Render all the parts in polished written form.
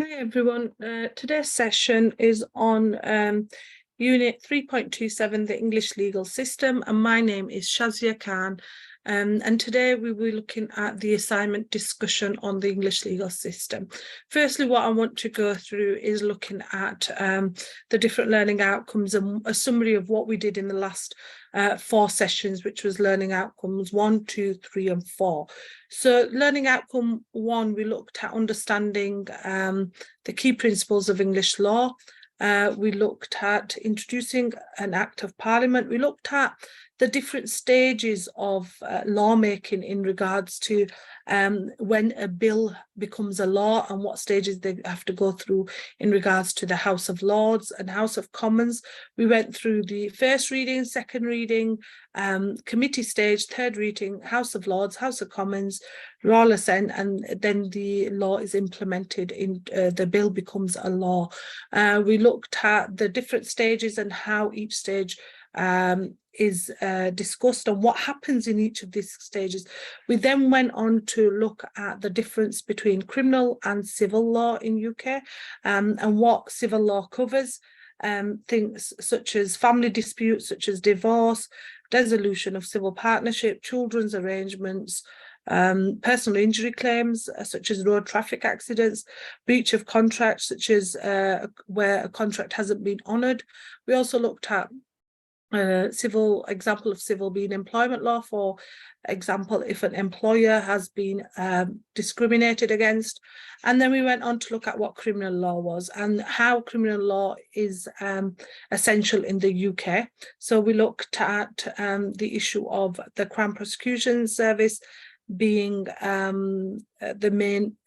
Hi everyone, today's session is on Unit 3.27, the English legal system, and my name is Shazia Khan, and today we will be looking at the assignment discussion on the English legal system. Firstly, what I want to go through is looking at the different learning outcomes and a summary of what we did in the last 4 sessions, which was learning outcomes 1, 2, 3 and 4. So learning outcome 1, we looked at understanding the key principles of English law. We looked at introducing an Act of Parliament. We looked at the different stages of lawmaking in regards to when a bill becomes a law and what stages they have to go through in regards to the House of Lords and House of Commons. We went through the first reading, second reading, committee stage, third reading, House of Lords, House of Commons, royal assent, and then the law is implemented in the bill becomes a law. We looked at the different stages and how each stage is discussed and what happens in each of these stages. We then went on to look at the difference between criminal and civil law in UK and what civil law covers. Things such as family disputes, such as divorce, dissolution of civil partnership, children's arrangements, personal injury claims such as road traffic accidents, breach of contract such as where a contract hasn't been honoured. We also looked at example of civil being employment law, for example, if an employer has been discriminated against. And then we went on to look at what criminal law was and how criminal law is essential in the UK. So we looked at the issue of the Crown Prosecution Service being the main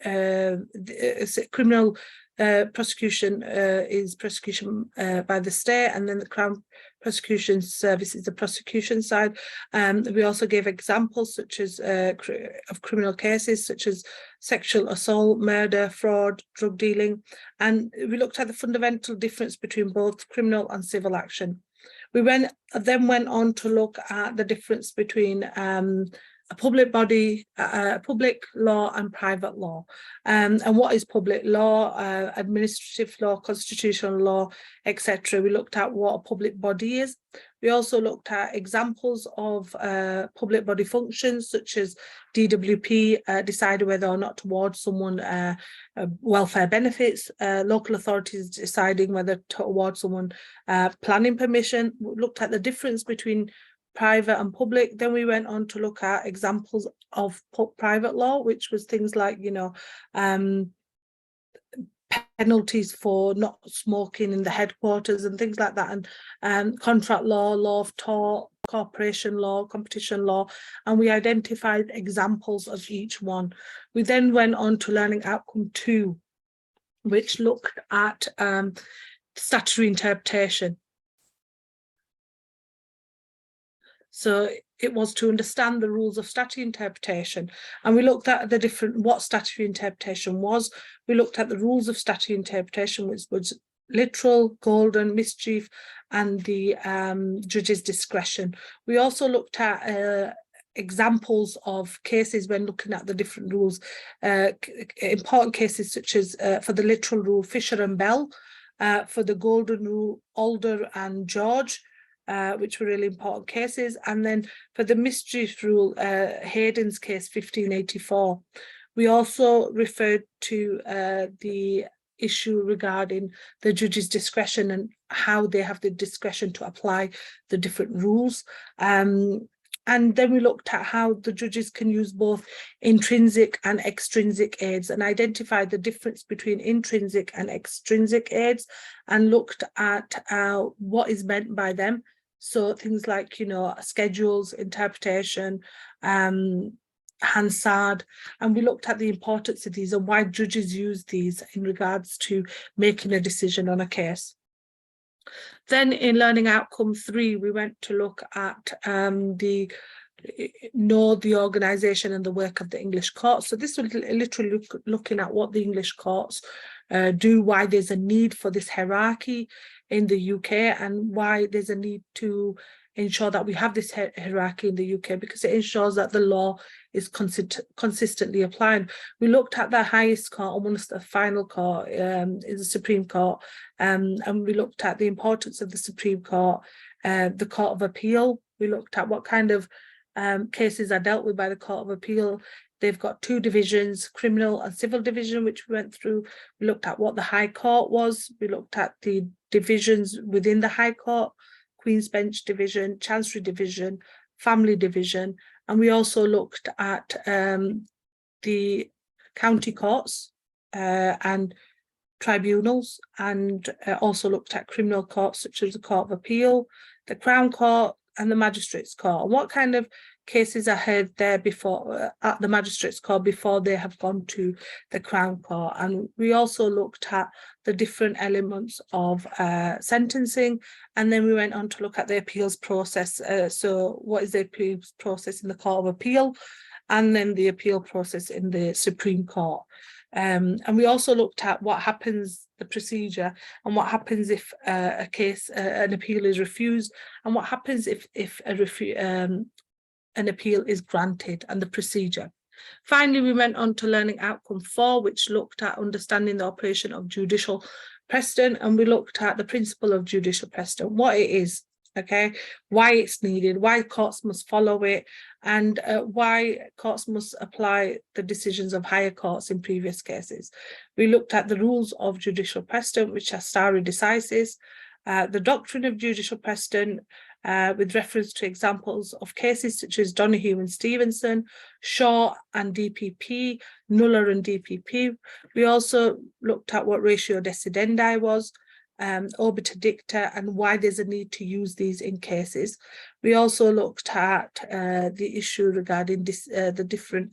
criminal prosecution is prosecution by the state, and then the Crown Prosecution Service is the prosecution side. We also gave examples such as of criminal cases such as sexual assault, murder, fraud, drug dealing, and we looked at the fundamental difference between both criminal and civil action. We then went on to look at the difference between a public body, public law and private law. And what is public law, administrative law, constitutional law, etc. We looked at what a public body is. We also looked at examples of public body functions such as DWP, deciding whether or not to award someone welfare benefits, local authorities deciding whether to award someone planning permission. We looked at the difference between private and public. Then we went on to look at examples of private law, which was things like, you know, penalties for not smoking in the headquarters and things like that, and contract law, law of tort, corporation law, competition law, and we identified examples of each one. We then went on to learning outcome 2, which looked at statutory interpretation. So it was to understand the rules of statutory interpretation, and we looked at the different what statutory interpretation was. We looked at the rules of statutory interpretation, which was literal, golden, mischief, and the judge's discretion. We also looked at examples of cases when looking at the different rules, important cases such as for the literal rule, Fisher and Bell, for the golden rule, Alder and George, which were really important cases. And then for the mischief rule, Hayden's case 1584. We also referred to the issue regarding the judge's discretion and how they have the discretion to apply the different rules. And then we looked at how the judges can use both intrinsic and extrinsic aids and identified the difference between intrinsic and extrinsic aids and looked at what is meant by them. So things like, you know, schedules, interpretation, Hansard, and we looked at the importance of these and why judges use these in regards to making a decision on a case. Then in learning outcome 3, we went to look at the organisation and the work of the English courts. So this was literally looking at what the English courts do, why there's a need for this hierarchy in the UK, and why there's a need to ensure that we have this hierarchy in the UK, because it ensures that the law is consistently applied. We looked at the highest court, almost the final court, is the Supreme Court, and we looked at the importance of the Supreme Court, the Court of Appeal. We looked at what kind of cases are dealt with by the Court of Appeal. They've got two divisions, criminal and civil division, which we went through. We looked at what the High Court was. We looked at the divisions within the High Court, Queen's Bench Division, Chancery Division, Family Division, and we also looked at the county courts and tribunals, and also looked at criminal courts such as the Court of Appeal, the Crown Court, and the Magistrates Court, and what kind of cases are heard there before at the Magistrates Court before they have gone to the Crown Court. And we also looked at the different elements of sentencing, and then we went on to look at the appeals process. So what is the appeals process in the Court of Appeal, and then the appeal process in the Supreme Court. And we also looked at what happens, the procedure, and what happens if a case, an appeal is refused, and what happens if an appeal is granted, and the procedure. Finally, we went on to learning outcome 4, which looked at understanding the operation of judicial precedent, and we looked at the principle of judicial precedent, what it is, okay, why it's needed, why courts must follow it, and why courts must apply the decisions of higher courts in previous cases. We looked at the rules of judicial precedent, which are stare decisis, the doctrine of judicial precedent, with reference to examples of cases such as Donoghue and Stevenson, Shaw and DPP, Nuller and DPP. We also looked at what ratio decidendi was, obiter dicta, and why there's a need to use these in cases. We also looked at the issue regarding the different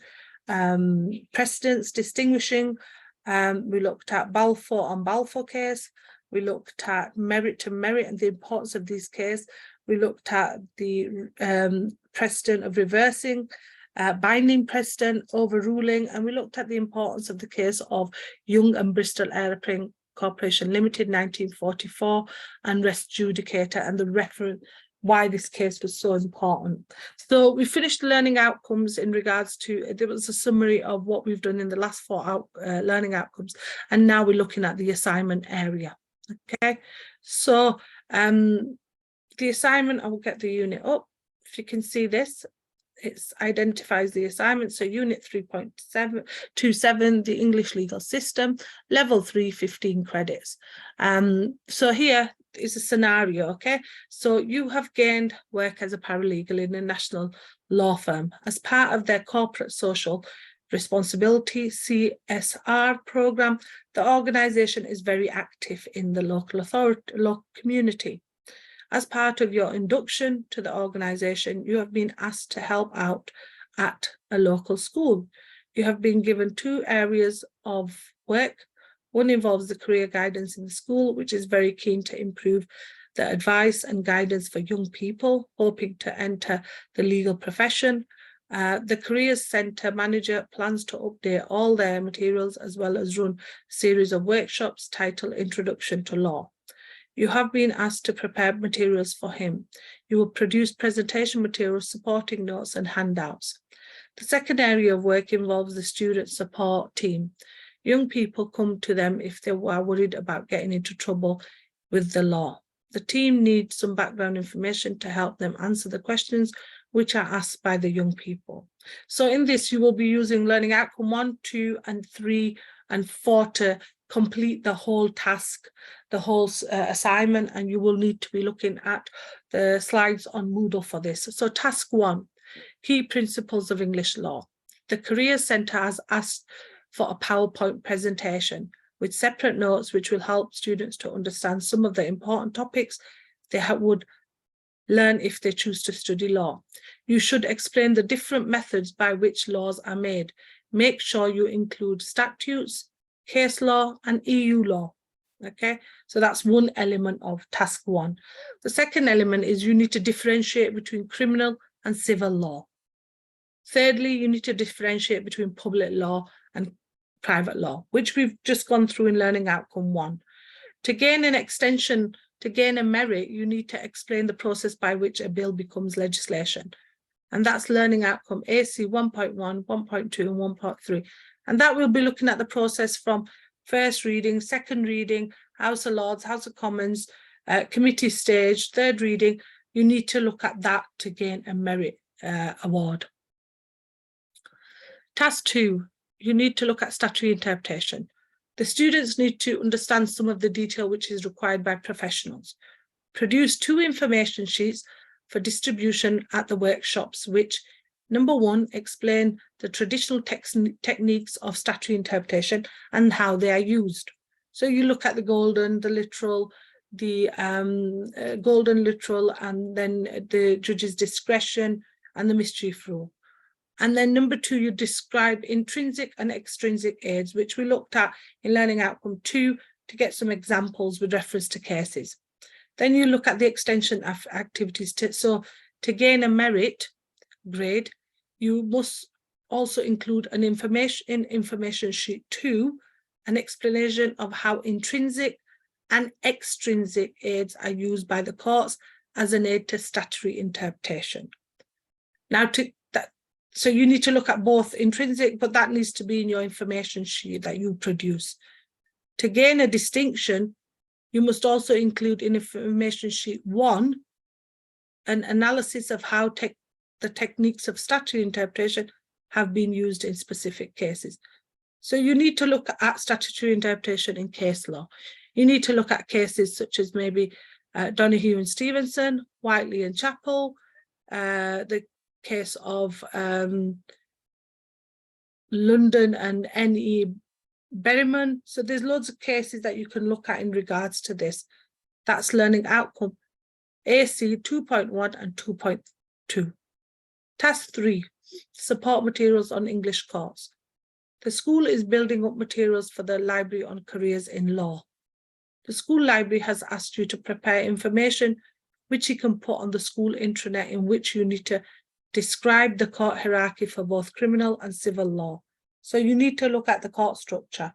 precedents distinguishing. We looked at Balfour on Balfour case. We looked at merit to merit and the importance of these cases. We looked at the precedent of reversing, binding precedent, overruling, and we looked at the importance of the case of Young and Bristol Aeroplane Corporation Limited, 1944, and res judicator, and the reference why this case was so important. So we finished the learning outcomes in regards to, there was a summary of what we've done in the last 4 learning outcomes, and now we're looking at the assignment area. Okay, so the assignment, I will get the unit up. If you can see this, it identifies the assignment. So unit 3.27, the English legal system, level 3, 15 credits. So here is a scenario, okay? So you have gained work as a paralegal in a national law firm. As part of their corporate social responsibility CSR program, the organization is very active in the local authority, local community. As part of your induction to the organization, you have been asked to help out at a local school. You have been given 2 areas of work. One involves the career guidance in the school, which is very keen to improve the advice and guidance for young people hoping to enter the legal profession. The Careers Centre manager plans to update all their materials as well as run a series of workshops titled Introduction to Law. You have been asked to prepare materials for him. You will produce presentation materials, supporting notes and handouts. The second area of work involves the student support team. Young people come to them if they are worried about getting into trouble with the law. The team needs some background information to help them answer the questions which are asked by the young people. So in this, you will be using learning outcome 1, 2, and 3, and 4 to complete the whole task, the whole assignment, and you will need to be looking at the slides on Moodle for this. So task 1, key principles of English law. The Careers Centre has asked for a PowerPoint presentation with separate notes which will help students to understand some of the important topics they would learn if they choose to study law. You should explain the different methods by which laws are made. Make sure you include statutes, case law, and EU law. Okay, so that's one element of task 1. The second element is you need to differentiate between criminal and civil law. Thirdly, you need to differentiate between public law and private law, which we've just gone through in learning outcome 1. To gain an extension to gain a merit, you need to explain the process by which a bill becomes legislation. And that's learning outcome AC 1.1, 1.2, and 1.3. And that will be looking at the process from first reading, second reading, House of Lords, House of Commons, committee stage, third reading. You need to look at that to gain a merit award. Task 2, you need to look at statutory interpretation. The students need to understand some of the detail which is required by professionals. Produce 2 information sheets for distribution at the workshops, which, number 1, explain the traditional techniques of statutory interpretation and how they are used. So you look at the golden, the literal, the golden literal, and then the judge's discretion and the mischief rule. And then number 2, you describe intrinsic and extrinsic aids, which we looked at in learning outcome 2 to get some examples with reference to cases. Then you look at the extension of activities. So to gain a merit grade, you must also include an information sheet 2, an explanation of how intrinsic and extrinsic aids are used by the courts as an aid to statutory interpretation. Now, so you need to look at both intrinsic, but that needs to be in your information sheet that you produce. To gain a distinction, you must also include in information sheet 1 an analysis of how the techniques of statutory interpretation have been used in specific cases. So you need to look at statutory interpretation in case law. You need to look at cases such as maybe Donoghue and Stevenson, Whiteley and Chappell, the case of London and N.E. Berryman. So there's loads of cases that you can look at in regards to this. That's learning outcome AC 2.1 and 2.2. Task 3, support materials on English course. The school is building up materials for the library on careers in law. The school library has asked you to prepare information which you can put on the school intranet, in which you need to describe the court hierarchy for both criminal and civil law. So you need to look at the court structure.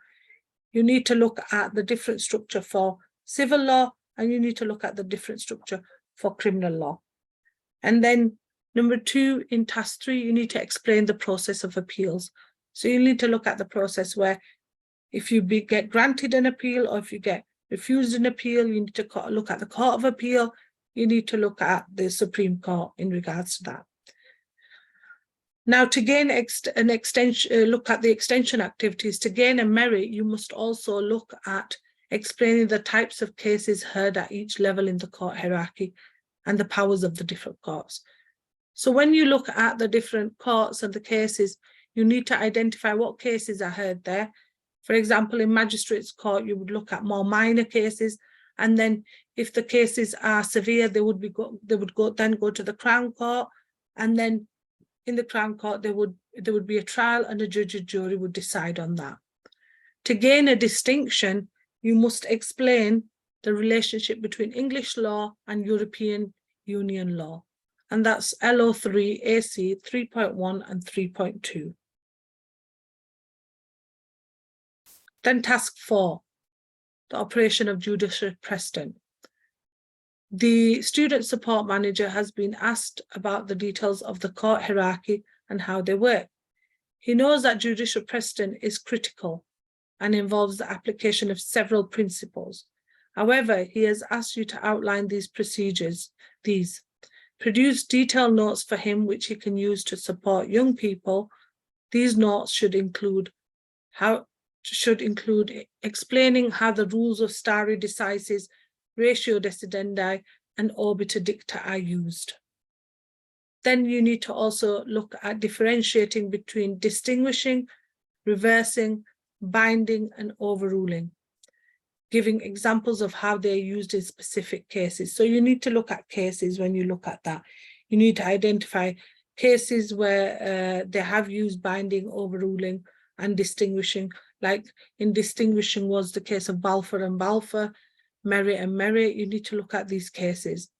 You need to look at the different structure for civil law, and you need to look at the different structure for criminal law. And then number 2, in task 3, you need to explain the process of appeals. So you need to look at the process where if you get granted an appeal or if you get refused an appeal, you need to look at the Court of Appeal. You need to look at the Supreme Court in regards to that. Now, to gain an extension, look at the extension activities. To gain a merit, you must also look at explaining the types of cases heard at each level in the court hierarchy and the powers of the different courts. So when you look at the different courts and the cases, you need to identify what cases are heard there. For example, in magistrates' court, you would look at more minor cases, and then if the cases are severe, they would then go to the Crown Court, and then in the Crown Court, there would be a trial, and a judge and jury would decide on that. To gain a distinction, you must explain the relationship between English law and European Union law. And that's LO3, AC 3.1 and 3.2. Then task 4, the operation of judicial precedent. The student support manager has been asked about the details of the court hierarchy and how they work. He knows that judicial precedent is critical and involves the application of several principles. However, he has asked you to outline these procedures. Produce detailed notes for him which he can use to support young people. These notes should include explaining how the rules of stare decisis, ratio decidendi, and obiter dicta are used. Then you need to also look at differentiating between distinguishing, reversing, binding, and overruling, giving examples of how they're used in specific cases. So you need to look at cases when you look at that. You need to identify cases where they have used binding, overruling, and distinguishing. Like in distinguishing was the case of Balfour and Balfour, Merit and Merit. You need to look at these cases.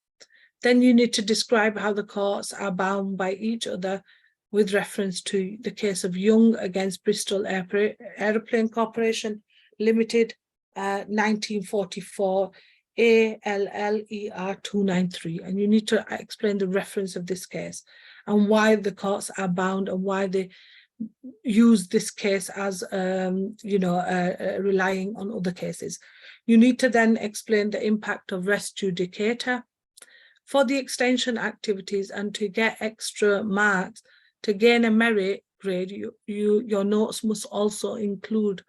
Then you need to describe how the courts are bound by each other with reference to the case of Young against Bristol Aeroplane Corporation Limited, 1944, ALLER 293, and you need to explain the reference of this case and why the courts are bound and why they use this case as relying on other cases. You need to then explain the impact of res judicata for the extension activities, and to get extra marks to gain a merit grade. Your notes must also include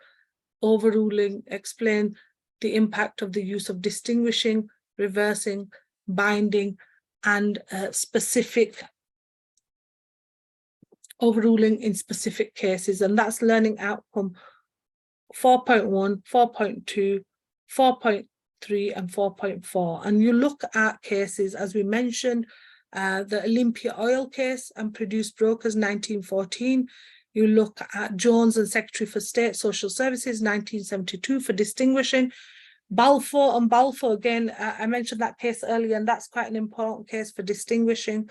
overruling, explain the impact of the use of distinguishing, reversing, binding, and specific overruling in specific cases. And that's learning outcome 4.1, 4.2, 4.3, and 4.4. And you look at cases, as we mentioned, the Olympia Oil case and Produced Brokers 1914. You look at Jones and Secretary for State Social Services 1972 for distinguishing. Balfour and Balfour, again, I mentioned that case earlier, and that's quite an important case for distinguishing.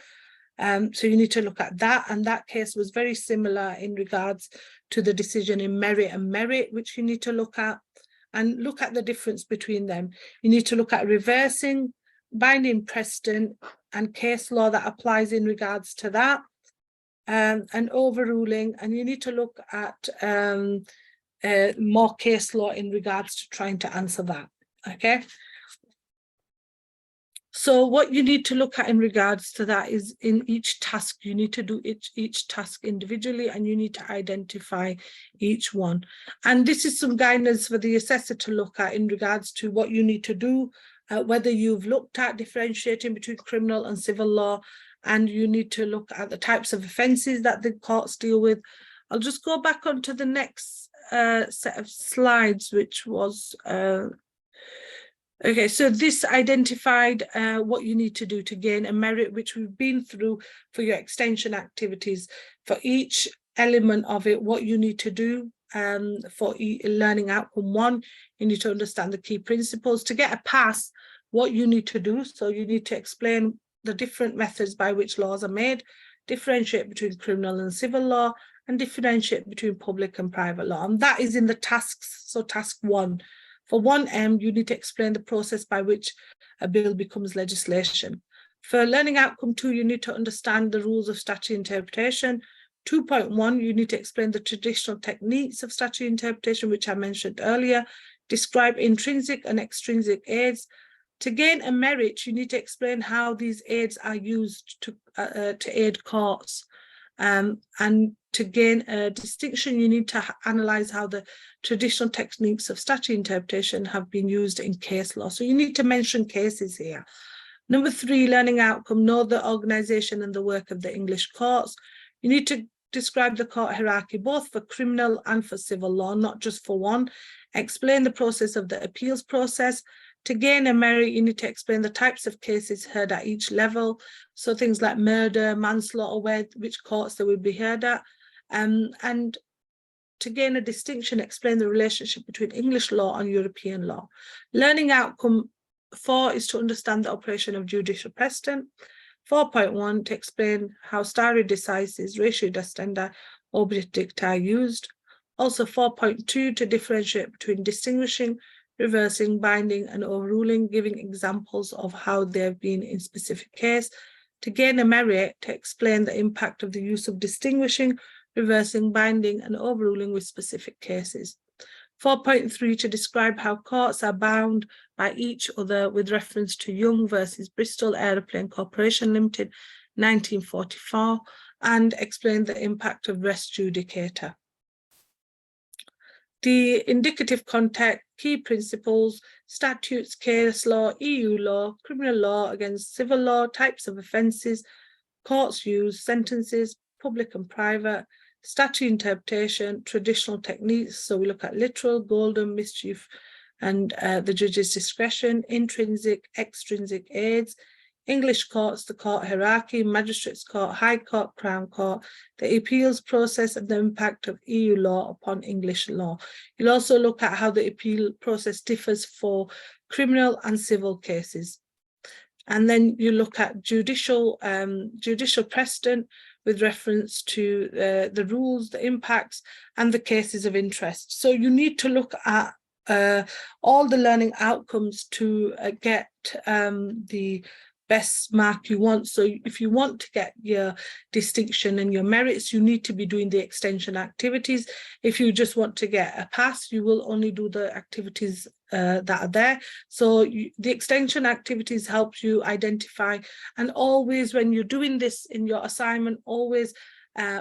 So you need to look at that, and that case was very similar in regards to the decision in merit and merit, which you need to look at, and look at the difference between them. You need to look at reversing, binding precedent, and case law that applies in regards to that, and overruling, and you need to look at more case law in regards to trying to answer that. Okay. So what you need to look at in regards to that is in each task, you need to do each task individually, and you need to identify each one. And this is some guidance for the assessor to look at in regards to what you need to do, whether you've looked at differentiating between criminal and civil law, and you need to look at the types of offences that the courts deal with. I'll just go back onto the next set of slides, which was... Okay, so this identified what you need to do to gain a merit, which we've been through for your extension activities. For each element of it, what you need to do for learning outcome 1, you need to understand the key principles. To get a pass, what you need to do, so you need to explain the different methods by which laws are made, differentiate between criminal and civil law, and differentiate between public and private law. And that is in the tasks, so task 1. For 1M, you need to explain the process by which a bill becomes legislation. For learning outcome 2, you need to understand the rules of statutory interpretation. 2.1, you need to explain the traditional techniques of statutory interpretation, which I mentioned earlier. Describe intrinsic and extrinsic aids. To gain a merit, you need to explain how these aids are used to aid courts. And to gain a distinction, you need to analyse how the traditional techniques of statutory interpretation have been used in case law. So you need to mention cases here. Number 3, learning outcome, know the organisation and the work of the English courts. You need to describe the court hierarchy, both for criminal and for civil law, not just for one. Explain the process of the appeals process. To gain a merit, you need to explain the types of cases heard at each level. So things like murder, manslaughter, which courts they would be heard at. And to gain a distinction, explain the relationship between English law and European law. Learning outcome 4 is to understand the operation of judicial precedent. 4.1, to explain how stare decisis, ratio justendi, obit dicta are used. Also 4.2, to differentiate between distinguishing, reversing, binding, and overruling, giving examples of how they have been in specific case. To gain a merit, to explain the impact of the use of distinguishing, reversing, binding, and overruling with specific cases. 4.3, to describe how courts are bound by each other with reference to Young versus Bristol Aeroplane Corporation Limited, 1944, and explain the impact of res judicata. The indicative context, key principles, statutes, case law, EU law, criminal law against civil law, types of offences, courts use, sentences, public and private, statutory interpretation, traditional techniques. So we look at literal, golden, mischief, and the judge's discretion, intrinsic, extrinsic aids, English courts, the court hierarchy, magistrates court, high court, crown court, the appeals process, and the impact of EU law upon English law. You'll also look at how the appeal process differs for criminal and civil cases. And then you look at judicial precedent with reference to the rules, the impacts, and the cases of interest. So you need to look at all the learning outcomes to get the best mark you want. So if you want to get your distinction and your merits, you need to be doing the extension activities. If you just want to get a pass, you will only do the activities that are there. So the extension activities help you identify, and always when you're doing this in your assignment, always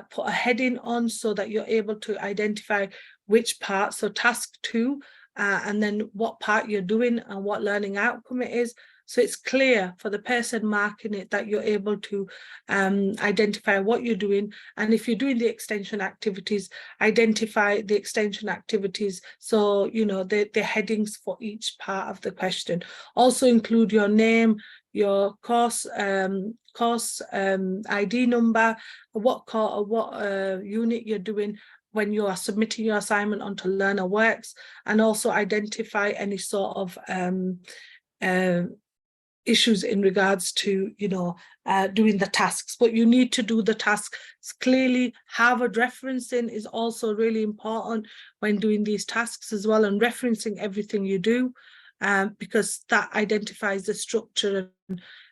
put a heading on so that you're able to identify which part. So task 2, and then what part you're doing and what learning outcome it is. So it's clear for the person marking it that you're able to identify what you're doing. And if you're doing the extension activities, identify the extension activities. So, you know, the headings for each part of the question. Also include your name, your course ID number, what unit you're doing when you are submitting your assignment onto Learner Works, and also identify any sort of issues in regards to, you know, doing the tasks. But you need to do the tasks clearly. Harvard referencing is also really important when doing these tasks as well, and referencing everything you do, because that identifies the structure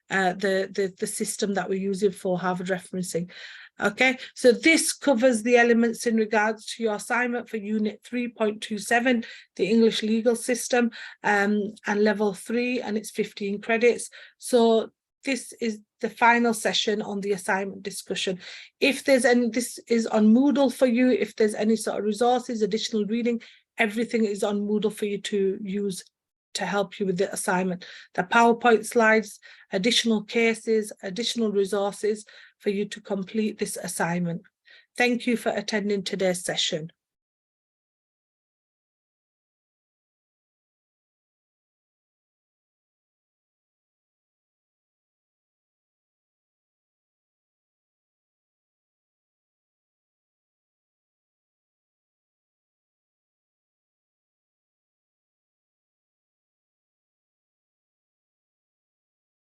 and the system that we're using for Harvard referencing. Okay, so this covers the elements in regards to your assignment for Unit 3.27, the English legal system, and Level 3, and it's 15 credits. So this is the final session on the assignment discussion. If there's any, this is on Moodle for you. If there's any sort of resources, additional reading, everything is on Moodle for you to use to help you with the assignment. The PowerPoint slides, additional cases, additional resources for you to complete this assignment. Thank you for attending today's session.